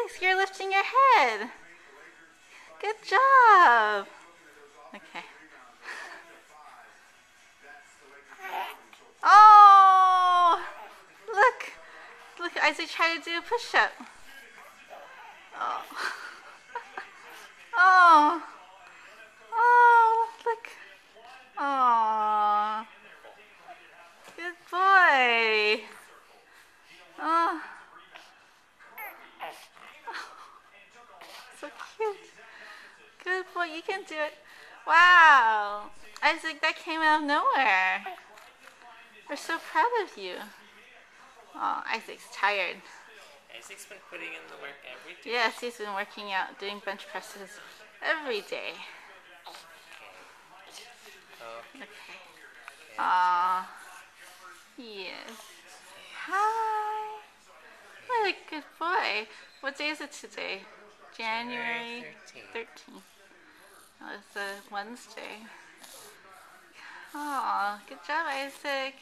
Isaac, you're lifting your head. Good job. Okay. Oh, look. Look, Isaac tried to do a push-up. Oh. Oh. Oh, look. Oh. Good boy. Oh. So cute. Good boy, you can do it. Wow. Isaac, that came out of nowhere. We're so proud of you. Oh, Isaac's tired. Isaac's been putting in the work every day. Yes, he's been working out, doing bench presses every day. Okay. Okay. Aw. Yes. Hi. What a good boy. What day is it today? January 13th. Oh, it's a Wednesday. Oh, good job, Isaac.